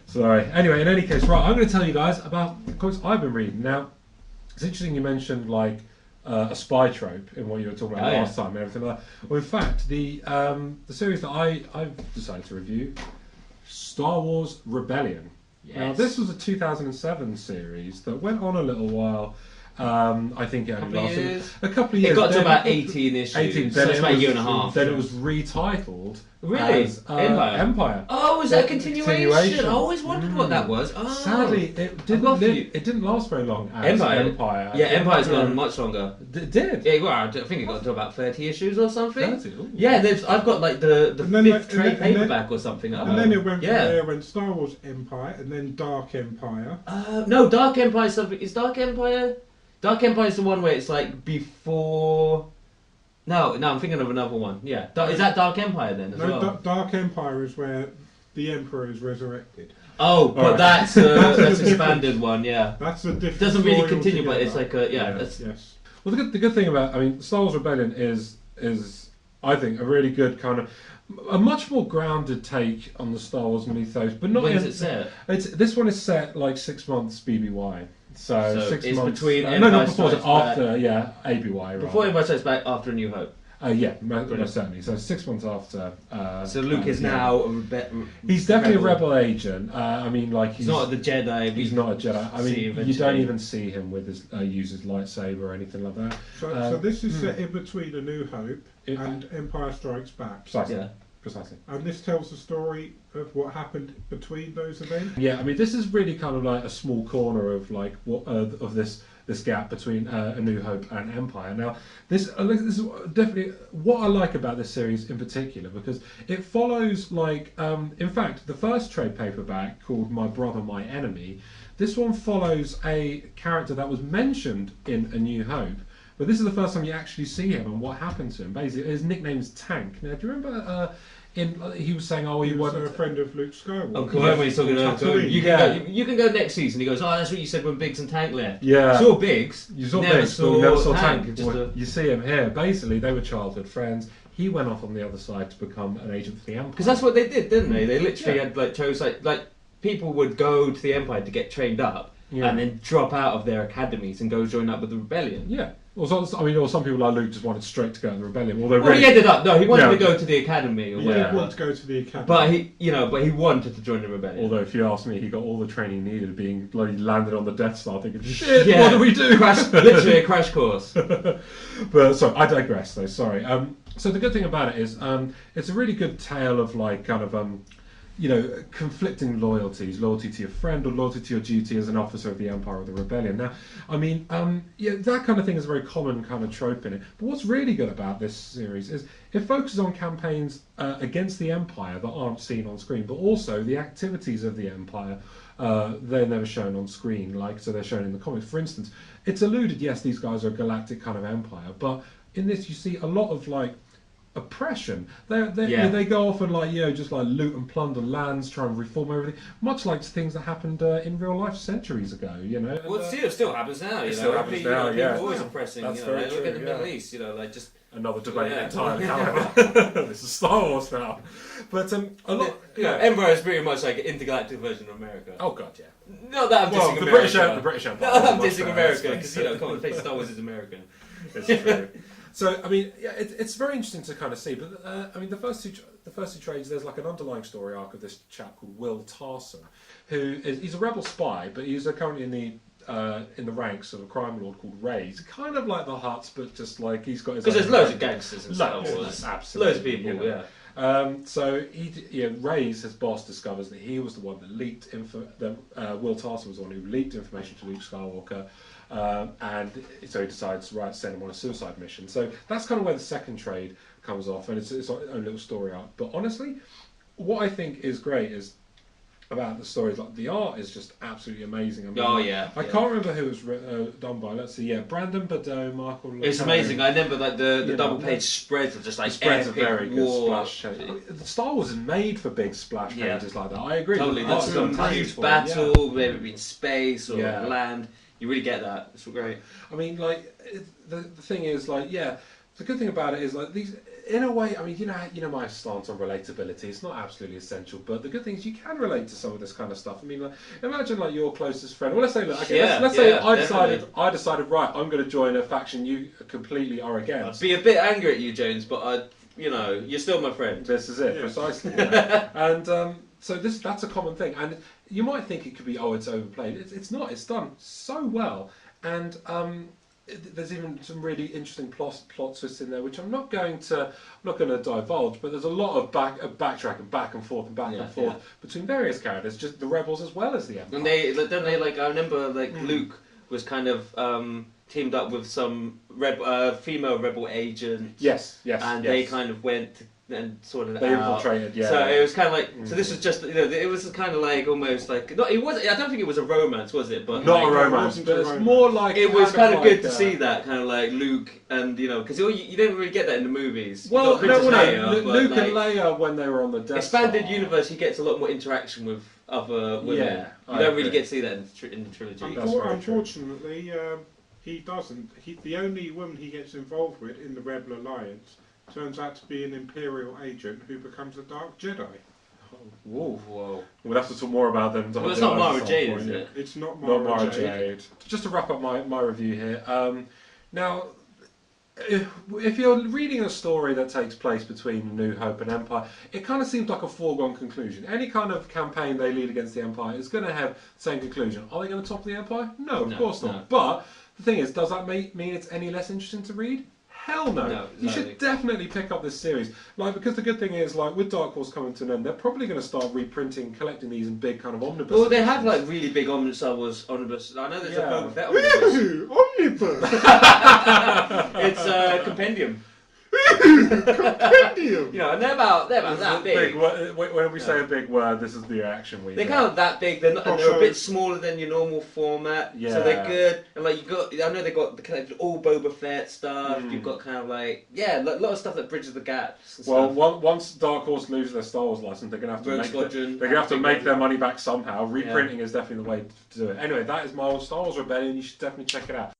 Sorry. Anyway, in any case, right, I'm going to tell you guys about the comics I've been reading. Now, it's interesting you mentioned like a spy trope in what you were talking about last time and everything like that. Well, in fact, the series that I've decided to review, Star Wars Rebellion. Yes. Now, this was a 2007 series that went on a little while. I think it only lasted a couple of years. It got to about 18 issues. 18, so it's about a year and a half. Then it was retitled Really? as Empire. Oh, was that a continuation? I always wondered what that was. Oh. Sadly, it didn't last very long as Empire. Yeah, Empire's gone much longer. It did? Yeah, well, I think it got to about 30 issues or something. 30? Ooh. Yeah, I've got like the fifth trade paperback or something. And then it went from there when Star Wars Empire and then Dark Empire. No, Dark Empire is something. Is Dark Empire? Dark Empire is the one where it's like before. No, I'm thinking of another one. Yeah, is that Dark Empire then as well? Dark Empire is where the Emperor is resurrected. Oh, but that's an expanded one. Yeah, that's a different. Doesn't really continue, but it's like a Yes. Well, the good thing about Star Wars Rebellion is I think a really good kind of a much more grounded take on the Star Wars mythos, but not. When is it set? This one is set like 6 months BBY. So 6 it's months. Between No, not before. Strikes After, yeah, ABY. Before Empire Strikes Back, after A New Hope. Yeah, most certainly. So 6 months after. So Luke is now he's definitely a rebel agent. I mean, like he's not the Jedi. He's not a Jedi. I mean, you don't even see him with his use his lightsaber or anything like that. So this is set in between A New Hope and Empire Strikes Back. Precisely. Yeah. Precisely. And this tells the story of what happened between those events. Yeah, I mean, this is really kind of like a small corner of like what of this gap between A New Hope and Empire. Now, this is definitely what I like about this series in particular, because it follows like in fact the first trade paperback called My Brother, My Enemy. This one follows a character that was mentioned in A New Hope. But this is the first time you actually see him and what happened to him. Basically, his nickname's Tank. Now, do you remember? He was saying, "Oh, he was a friend of Luke Skywalker." Oh, cool. When he's talking about you can go next season. He goes, "Oh, that's what you said when Biggs and Tank left." Yeah, saw Biggs. You saw Biggs, but never saw Tank. You see him here. Basically, they were childhood friends. He went off on the other side to become an agent for the Empire. Because that's what they did, didn't they? They literally had chose like people would go to the Empire to get trained up and then drop out of their academies and go join up with the rebellion. Yeah. Or some people like Luke just wanted straight to go to the rebellion. He ended up he wanted to go to the academy. Or whatever. He wanted to go to the academy, but he wanted to join the rebellion. Although, if you ask me, he got all the training needed, being bloody landed on the Death Star, thinking, "Shit, what do we do?" Literally a crash course. But sorry, I digress. Though, sorry. So the good thing about it is, it's a really good tale of like kind of conflicting loyalties, loyalty to your friend or loyalty to your duty as an officer of the Empire or the Rebellion. Now, I mean, that kind of thing is a very common kind of trope in it. But what's really good about this series is it focuses on campaigns against the Empire that aren't seen on screen, but also the activities of the Empire. They're never shown on screen, so they're shown in the comics. For instance, it's alluded, yes, these guys are a galactic kind of empire, but in this you see a lot of like oppression. They go off and just loot and plunder lands, try and reform everything, much like things that happened in real life centuries ago. Well, it still happens now. It still happens now. People always oppressing. That's very true, look at the Middle East. Just another debate entirely. However, this is Star Wars now. But a lot. Empire is pretty much like an intergalactic version of America. Oh God, yeah. Not that I'm dissing America. The British Empire. No, I'm dissing America because come on, face Star Wars is American. It's true. So I mean, it's very interesting to kind of see. But I mean, the first two trades, there's like an underlying story arc of this chap called Will Tarson, he's a rebel spy, but he's currently in the ranks of a crime lord called Reyes, kind of like the Hutts, but just like he's got his. Because there's loads of gangsters in Star Wars. Absolutely, loads of people. Yeah. So Reyes, his boss, discovers that he was the one that leaked Will Tarson was the one who leaked information to Luke Skywalker. And so he decides to send him on a suicide mission. So that's kind of where the second trade comes off, and it's its own little story arc. But honestly, what I think is great is about the stories, like the art is just absolutely amazing. I mean, I can't remember who it was done by. Let's see, Brandon Badeau, Michael. It's amazing. I remember like the double page spreads are just like spreads are very good war. Splash. The Star Wars is made for big splash pages like that. I agree. Totally, that's a huge battle, whether it be in space or land. You really get that. It's great. I mean, the thing is, The good thing about it is like these, in a way. I mean, you know my stance on relatability. It's not absolutely essential, but the good thing is you can relate to some of this kind of stuff. I mean, like, imagine like your closest friend. Well, let's say, look, okay, let's say I decided, right, I'm going to join a faction you completely are I'd against. be a bit angry at you, James, but you're still my friend. This is it, precisely. And so that's a common thing. And you might think it could be, it's overplayed. It's not. It's done so well. And there's even some really interesting plot twists in there, which I'm not going to divulge. But there's a lot of backtracking, back and forth, between various characters, just the rebels as well as the Empire. And I remember Luke was kind of teamed up with some female rebel agent. Yes. And they kind of went and sorted it out. They infiltrated, yeah. So it was kind of like, so this was just, it was kind of like almost like, no, it wasn't. I don't think it was a romance, was it? But not a romance, but it's more like it was kind of good to see that kind of like Luke and because you don't really get that in the movies. Well, Luke and Leia when they were on the Death expanded Star. universe, he gets a lot more interaction with other women. Yeah, you don't really get to see that in the trilogy. Unfortunately, he doesn't. The only woman he gets involved with in the Rebel Alliance turns out to be an Imperial agent who becomes a Dark Jedi. Whoa. We'll have to talk more about them. Well, it's not Mara Jade, is it? It's not Mara Jade. Jade. Just to wrap up my review here. Now, if you're reading a story that takes place between New Hope and Empire, it kind of seems like a foregone conclusion. Any kind of campaign they lead against the Empire is going to have the same conclusion. Are they going to topple the Empire? No, of course not. But the thing is, does that mean it's any less interesting to read? Hell no. You should definitely pick up this series. Because the good thing is, with Dark Horse coming to an end, they're probably going to start reprinting, collecting these in big kind of omnibus. Well, they have really big Star Wars omnibus. I know there's a Boba Fett omnibus. Omnibus! It's a compendium. Compendium! And they're about that big. When we say a big word, this is the reaction we They're get. kind of that big. They're a bit smaller than your normal format. Yeah. So they're good. And I know they got the kind of all Boba Fett stuff. You've got kind of a lot of stuff that bridges the gaps. Well, once Dark Horse loses their Star Wars license, they're going to have to make their money back somehow. Reprinting is definitely the way to do it. Anyway, that is my Star Wars Rebellion. You should definitely check it out.